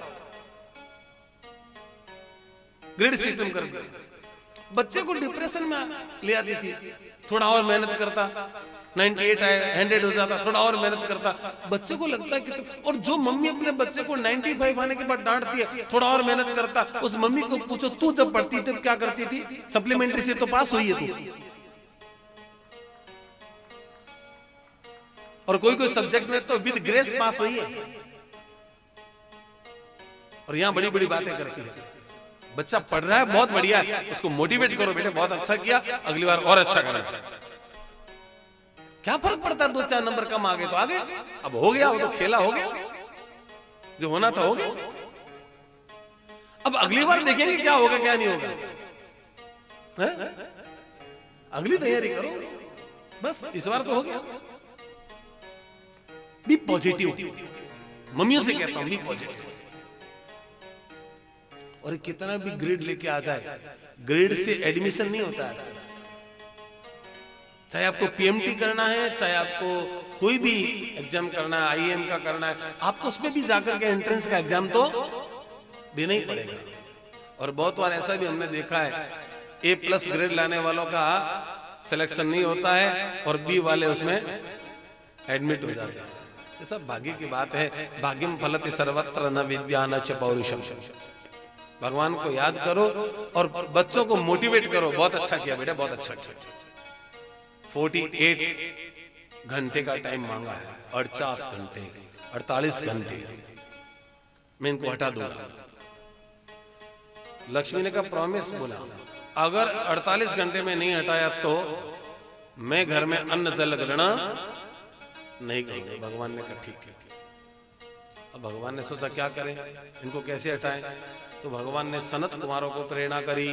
ग्रेड सिस्टम कर दिया। बच्चे को डिप्रेशन में ले आती थी, थोड़ा और मेहनत करता 98 आए 100 हो जाता, थोड़ा और मेहनत करता। बच्चे को लगता है कि और जो मम्मी अपने बच्चे को 95 आने के बाद डांटती है, थोड़ा और मेहनत करता, उस मम्मी को पूछो तू जब पढ़ती थी क्या करती थी, सप्लीमेंट्री से तो पास हुई है तू, और कोई कोई सब्जेक्ट में तो विद ग्रेस पास हुई है, और यहां बड़ी बड़ी बातें करती है। बच्चा पढ़ रहा है बहुत बढ़िया, उसको मोटिवेट करो, बेटे बहुत अच्छा किया, अगली बार और अच्छा करना। क्या फर्क पड़ता है 2-4 नंबर कम आ गए तो आ गए, अब हो गया, वो तो खेला हो गया, जो होना था हो गया। अब अगली बार देखेंगे क्या होगा क्या नहीं होगा, है? अगली तैयारी करो, बस इस बार तो हो गया। बी पॉजिटिव, मम्मियों से कहता हूं बी पॉजिटिव। और कितना भी ग्रेड लेके आ जाए, ग्रेड से एडमिशन नहीं होता आजकल। चाहे आपको पीएमटी करना है, चाहे आपको कोई भी एग्जाम करना है, आईएएम का करना है, आपको उसमें भी जाकर के एंट्रेंस का एग्जाम तो देना ही पड़ेगा। और बहुत बार ऐसा भी हमने देखा है, A+ ग्रेड लाने वालों का सिलेक्शन नहीं होता है और बी वाले उसमें एडमिट हो जाते हैं। ये सब भाग्य की बात है। भाग्यम फलति सर्वत्र न विद्या न च पौरुषम। भगवान को याद करो और बच्चों को मोटिवेट करो, बहुत अच्छा किया बेटा, बहुत अच्छा किया। 48 घंटे का टाइम मांगा है, 48 घंटे मैं इनको हटा दूंगा। लक्ष्मी ने का प्रॉमिस बोला, अगर 48 घंटे में नहीं हटाया तो मैं घर में अन्न जल ग्रहण नहीं करूंगा। भगवान ने कहा ठीक है। अब भगवान ने सोचा क्या करें, इनको कैसे हटाएं। तो भगवान ने सनत कुमारों को प्रेरणा करी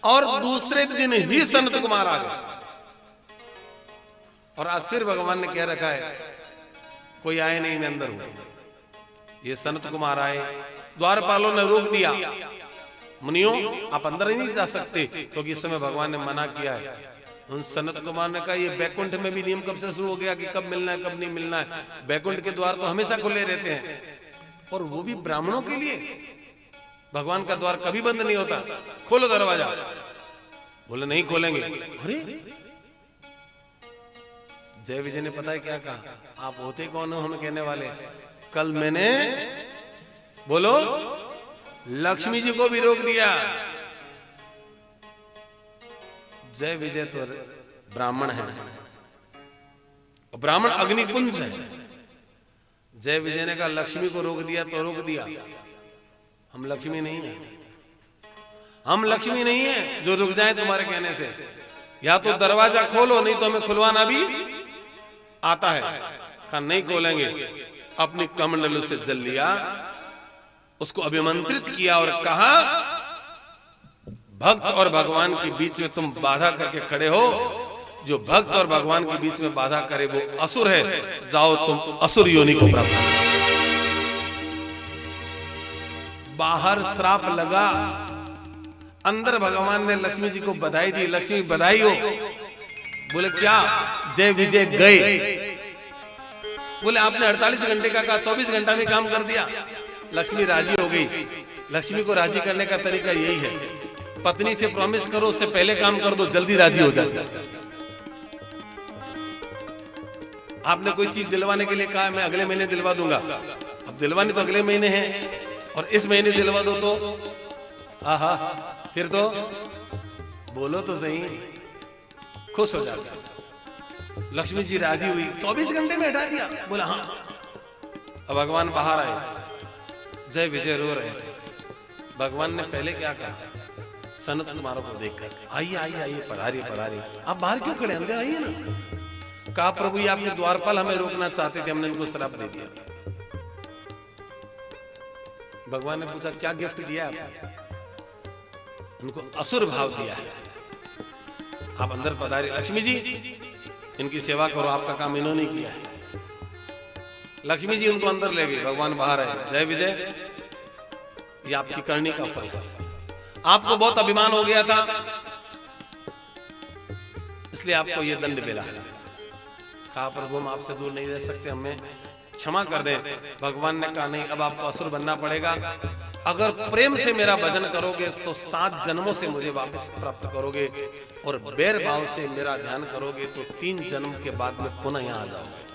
और दूसरे दिन ही सनत कुमार आ गए। और आज फिर भगवान ने कह रखा है कोई आए नहीं, मैं अंदर हूं। ये सनत कुमार आए, द्वारपालों ने रोक दिया, मुनियों आप अंदर ही नहीं जा सकते, क्योंकि इस समय भगवान ने मना किया है। उन सनत कुमार ने कहा ये बैकुंठ में भी नियम कब से शुरू हो गया कि कब मिलना है कब नहीं मिलना है। बैकुंठ के द्वार तो हमेशा खुले रहते हैं, और वो भी ब्राह्मणों के लिए। भगवान का द्वार कभी बंद नहीं होता, खोलो दरवाजा। बोले नहीं खोलेंगे। अरे जय विजय ने पता है क्या कहा, आप होते कौन हो हमें कहने वाले। कल मैंने बोलो लक्ष्मी जी को भी रोक दिया। जय विजय तो ब्राह्मण है, ब्राह्मण अग्निपुंज है। जय विजय ने कहा लक्ष्मी को रोक दिया तो रोक दिया, हम लक्ष्मी नहीं है, हम लक्ष्मी नहीं है जो रुक जाए तुम्हारे कहने से। या तो दरवाजा खोलो, नहीं तो हमें खुलवाना भी आता है। कहा नहीं खोलेंगे। अपनी कमंडलू से जल लिया, उसको अभिमंत्रित किया और कहा भक्त और भगवान के बीच में तुम बाधा करके खड़े हो, जो भक्त और भगवान के बीच में बाधा करे वो असुर है, जाओ तुम असुर योनि को प्राप्त करो। बाहर श्राप लगा, अंदर भगवान ने लक्ष्मी जी को बधाई दी, लक्ष्मी बधाई हो। बोले क्या? जय विजय गए। बोले आपने 48 घंटे का कहा, 24 घंटा में काम कर दिया। लक्ष्मी राजी हो गई। लक्ष्मी को राजी करने का तरीका यही है, पत्नी से प्रॉमिस करो, उससे पहले काम कर दो, जल्दी राजी हो जाती। आपने कोई चीज दिलवाने के लिए कहा, मैं अगले महीने दिलवा दूंगा। अब दिलवानी तो अगले महीने है, और इस महीने दिलवा दो तो आहा, फिर तो बोलो तो सही, खुश हो जाता। लक्ष्मी जी राजी हुई, 24 घंटे में हटा दिया। बोला हाँ। अब भगवान बाहर आए, जय विजय रो रहे थे। भगवान ने पहले क्या कहा, सनत कुमारों को देखकर, आइए आइए आइए, पधारिए पधारिए। आप बाहर क्यों खड़े, अंदर आइए ना। कहा प्रभु ये आपके द्वारपाल हमें रोकना चाहते थे, हमने इनको श्राप दे दिया। भगवान ने पूछा क्या गिफ्ट दिया आपने? उनको असुर भाव दिया है। आप अंदर पधारिए। लक्ष्मी जी इनकी सेवा करो, आपका काम इन्होंने किया है। लक्ष्मी जी उनको अंदर ले गई, भगवान बाहर आए। जय विजय, ये आपकी करनी का फल है। आपको बहुत अभिमान हो गया था, इसलिए आपको ये दंड मिला है। कहा प्रभु हम आपसे दूर नहीं रह सकते, हमें क्षमा कर दें। भगवान ने कहा नहीं, अब आपको असुर बनना पड़ेगा। अगर प्रेम से मेरा भजन करोगे तो 7 जन्मों से मुझे वापस प्राप्त करोगे, और बैर भाव से मेरा ध्यान करोगे तो 3 जन्म के बाद में पुनः यहाँ आ जाओगे।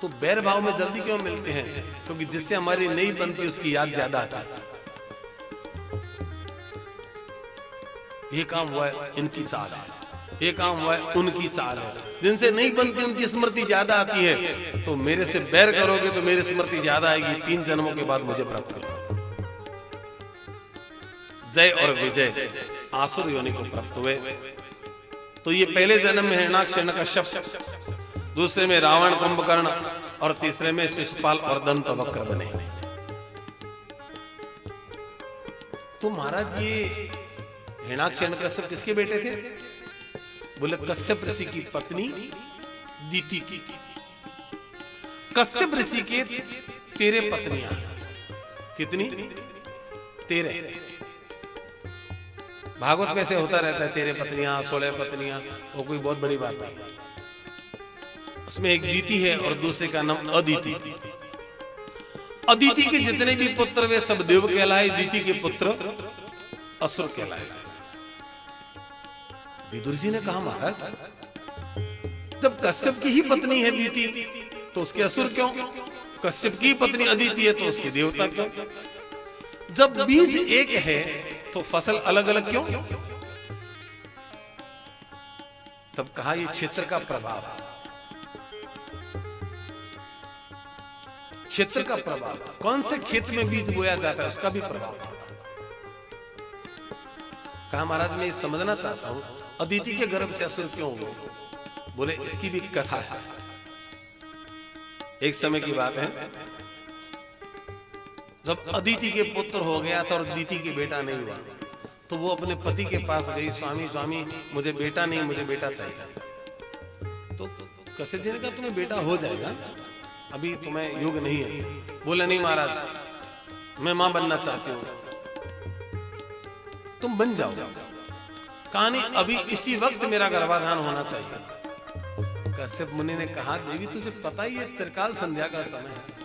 तो बैर भाव में जल्दी क्यों मिलते हैं? क्योंकि जिससे हमारी नहीं बनती उसकी याद ज्यादा आती है। ये काम हुआ है इनकी चाल है, ये काम हुआ है उनकी चाल है। जिनसे नहीं बनती उनकी स्मृति ज्यादा आती है, तो मेरे से बैर करोगे तो मेरी स्मृति ज्यादा आएगी, 3 जन्मों के बाद मुझे प्राप्त करोगे। जय और विजय आसुर योनि को प्राप्त हुए। तो ये पहले जन्म में हिरण्याक्ष हिरण्यकश्यप, दूसरे में रावण कुंभकर्ण, और तीसरे में शिशुपाल और दंत वक्र बने। तो महाराज जी हिरण्याक्ष हिरण्यकश्यप किसके बेटे थे? बोले कश्यप ऋषि की पत्नी दीति की। कश्यप ऋषि के 13 पत्नियां। कितनी? 13। भागवत में से होता रहता है 13 पत्नियां 16 पत्नियां, वो कोई बहुत बड़ी बात नहीं। उसमें एक दीति है और दूसरे का नाम अदिति। अदिति के जितने भी पुत्र वे सब देव कहलाए, दीति के पुत्र असुर कहलाए। विदुर जी ने कहा महाराज जब कश्यप की ही पत्नी है दीति तो उसके असुर क्यों? कश्यप की पत्नी अदिति है तो उसके देवता क्यों? जब बीज एक है तो फसल अलग अलग क्यों? तब कहा ये क्षेत्र का प्रभाव, क्षेत्र का प्रभाव, कौन से खेत में बीज बोया जाता है उसका भी प्रभाव। कहा महाराज मैं समझना चाहता हूं अदिति के गर्भ से असुर क्यों हुए? बोले इसकी भी कथा है। एक समय की बात है जब अदिति के पुत्र हो गया था और अदिति के बेटा नहीं हुआ तो वो अपने पति के पास गई, स्वामी स्वामी मुझे बेटा नहीं, मुझे बेटा चाहिए। तो कश्यप जी ने कहा तुम्हें बेटा हो जाएगा, अभी तुम्हें योग नहीं है। बोले नहीं महाराज मैं मां बनना चाहती हूं। तुम बन जाओ। कहा नहीं अभी इसी वक्त मेरा गर्भाधान होना चाहिए। कश्यप मुनि ने कहा देवी तुझे पता ही है त्रिकाल संध्या का समय है,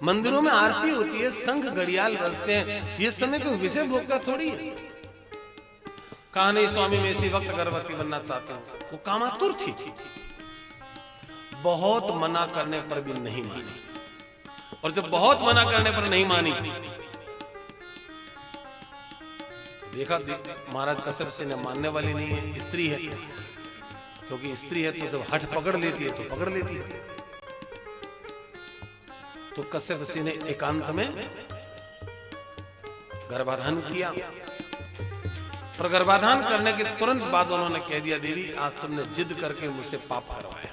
मंदिरों में आरती होती है, शंख घड़ियाल बजते हैं, ये समय कोई विषय भोग का थोड़ी है। कहा नहीं स्वामी मैं इसी वक्त गर्भवती बनना चाहती हूं। वो कामातुर थी, बहुत मना करने पर भी नहीं मानी, और जब बहुत मना करने पर नहीं मानी देखा महाराज कश्यप से ने मानने वाली नहीं है, स्त्री है, क्योंकि स्त्री है तो जब हठ पकड़ लेती है तो पकड़ लेती है। तो कश्यप ऋषि ने एकांत में गर्भाधान किया, पर गर्भाधान करने के तुरंत बाद उन्होंने कह दिया देवी आज तुमने जिद करके मुझसे पाप करवाया,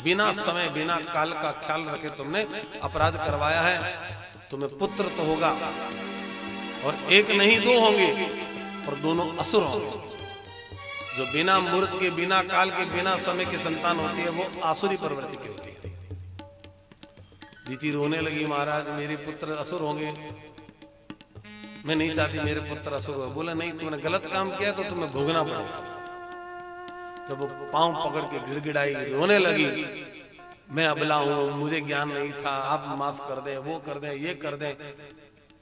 बिना समय बिना काल का ख्याल रखे तुमने अपराध करवाया है, तुम्हें पुत्र तो होगा और एक नहीं दो होंगे और दोनों असुर होंगे। जो बिना मुहूर्त के बिना काल के बिना समय की संतान होती है वो आसुरी प्रवृत्ति की होती है। दीति रोने लगी महाराज मेरे पुत्र असुर होंगे, मैं नहीं चाहती मेरे पुत्र असुर हो। बोला नहीं तुमने गलत काम किया तो तुम्हें भोगना पड़ेगा। जब वो पांव पकड़ के गिड़गिड़ाई रोने लगी मैं अबला हूं, मुझे ज्ञान नहीं था, आप माफ कर दे, वो कर दे, ये कर दे,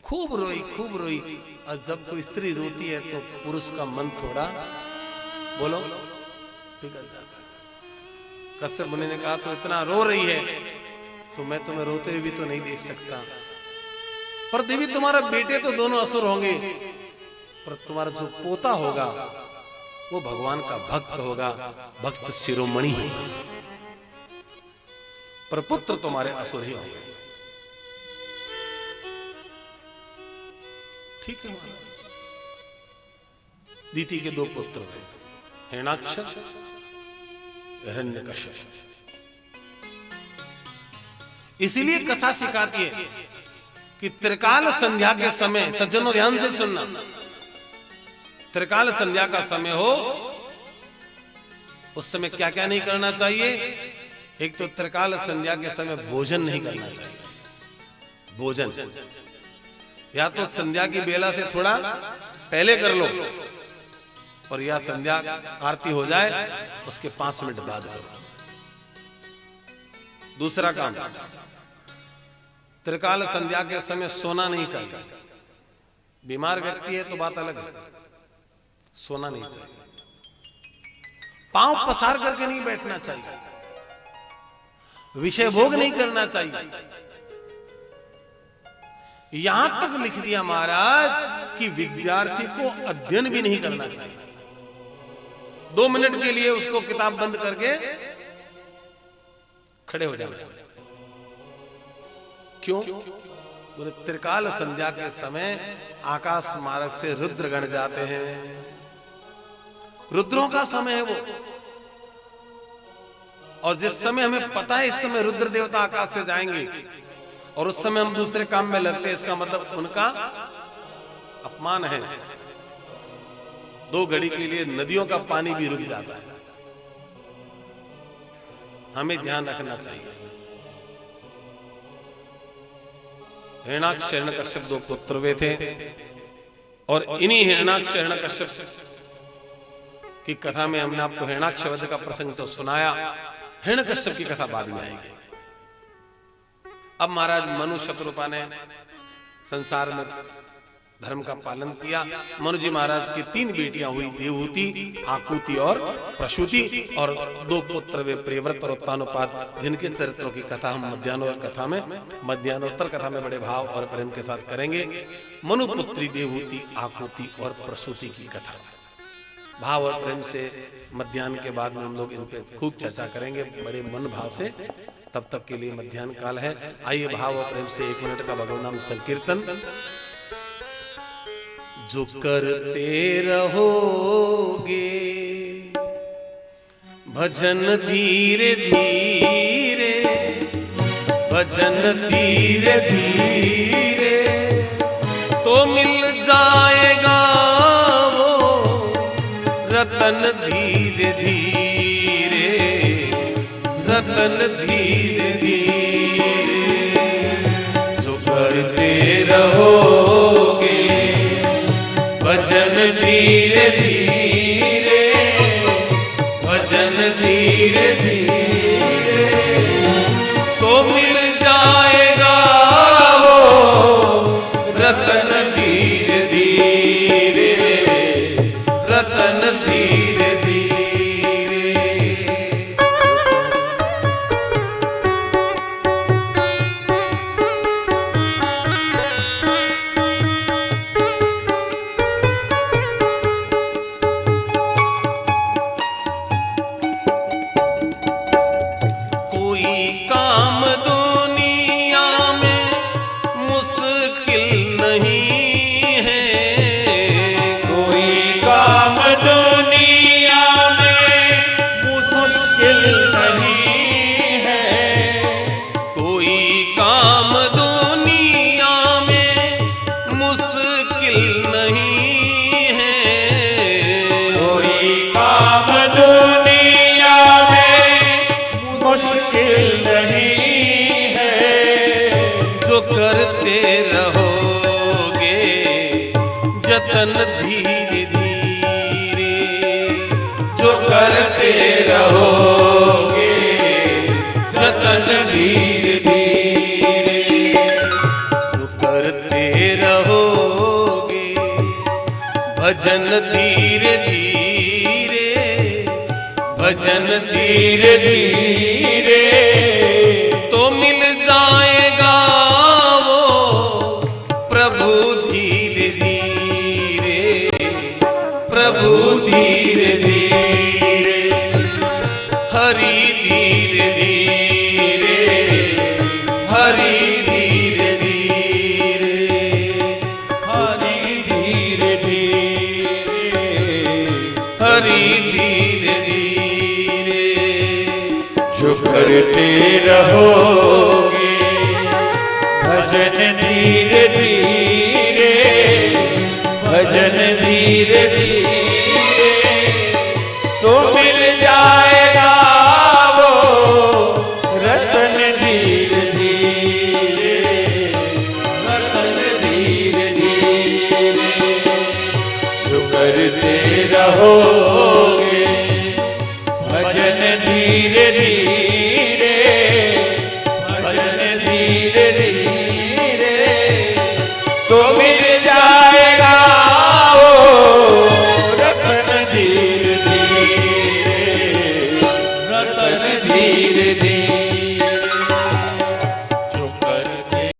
खूब रोई खूब रोई। और जब कोई स्त्री रोती है तो पुरुष का मन थोड़ा बोलो पिघल जाता है। कश्यप मुनि ने कहा तो इतना रो रही है तो मैं तुम्हें रोते हुए भी तो नहीं देख सकता, पर देवी तुम्हारा बेटे तो दोनों असुर होंगे, पर तुम्हारा जो पोता होगा वो भगवान का भक्त होगा, भक्त शिरोमणि है, पर पुत्र तुम्हारे असुर ही होंगे। ठीक है महाराज। दीति के दो पुत्र हुए, हिरण्याक्ष हिरण्यकश्यप। इसीलिए कथा सिखाती है कि त्रिकाल संध्या के समय, सज्जनों ध्यान से सुनना, त्रिकाल संध्या का समय हो उस समय क्या क्या नहीं करना चाहिए। एक तो त्रिकाल संध्या के समय भोजन नहीं करना चाहिए। भोजन या तो संध्या की बेला से थोड़ा पहले कर लो और या संध्या आरती हो जाए उसके 5 मिनट बाद करो। दूसरा काम, त्रिकाल संध्या के समय सोना नहीं चाहिए। बीमार व्यक्ति है तो बात अलग है, सोना नहीं चाहिए। पांव पसार करके नहीं बैठना चाहिए, विषय भोग नहीं करना चाहिए। यहां तक लिख दिया महाराज कि विद्यार्थी को अध्ययन भी नहीं करना चाहिए। 2 मिनट के लिए उसको किताब बंद करके खड़े हो जाना चाहिए। क्यों? बोले त्रिकाल संध्या के समय आकाश मार्ग से रुद्रगण जाते हैं, रुद्रों का समय है वो, और जिस समय हमें पता है इस समय रुद्र देवता आकाश से जाएंगे और उस समय हम दूसरे काम में लगते हैं, इसका मतलब उनका अपमान है। 2 घड़ी के लिए नदियों का पानी भी रुक जाता है। हमें ध्यान रखना चाहिए। हिरण्याक्ष हिरण्यकश्यप दो पुत्र वे थे, और इन्हीं हिरण्याक्ष हिरण्यकश्यप की कथा में हमने आपको हिरण्याक्ष वध का प्रसंग तो सुनाया, हिरण्यकश्यप की कथा बाद में आएगी। अब महाराज मनु शतरूपा ने संसार में धर्म का पालन किया। मनु जी महाराज की 3 बेटियां हुई, देवहूति, आकुति और प्रसूति, और 2 पुत्र वे प्रियव्रत और उत्तानोपाद, जिनके चरित्रों की कथा हम मध्यान्होत्तर कथा में बड़े भाव और प्रेम के साथ करेंगे। मनुपुत्री, देवहूति, आकुति और प्रसूति की कथा भाव और प्रेम से मध्याह्न के बाद में हम लोग इन पे खूब चर्चा करेंगे, बड़े मन भाव से। तब तक के लिए मध्याह्न काल है। आइए भाव और प्रेम से 1 मिनट का भगवान नाम संकीर्तन। जो करते रहोगे भजन धीरे धीरे, भजन धीरे धीरे, तो मिल जाएगा वो रतन धीरे धीरे, रतन धीरे धीरे। जो करते रहोगे भजन धीरे धीरे, भजन धीरे धीरे, तो मिल जाएगा वो रतन धीरे धीरे, रतन धीरे धीरे। करते रहोगे जतन धीरे धीरे, जो करते रहोगे जतन धीरे धीरे, जो करते रहोगे भजन धीरे धीरे, भजन धीरे धीरे, तो मिल जाएगा प्रभु धीरे धीरे, प्रभु धीरे धीरे, हरि धीरे धीरे, हरि धीरे धीरे, हरि धीरे धीरे, हरि धीरे धीरे। जो करते रहोगे भजन धीरे धीरे, भजन धीरे धीरे, तो मिल जाएगा वो रतन धीरे धीरे, रतन धीरे धीरे। जो करते रहो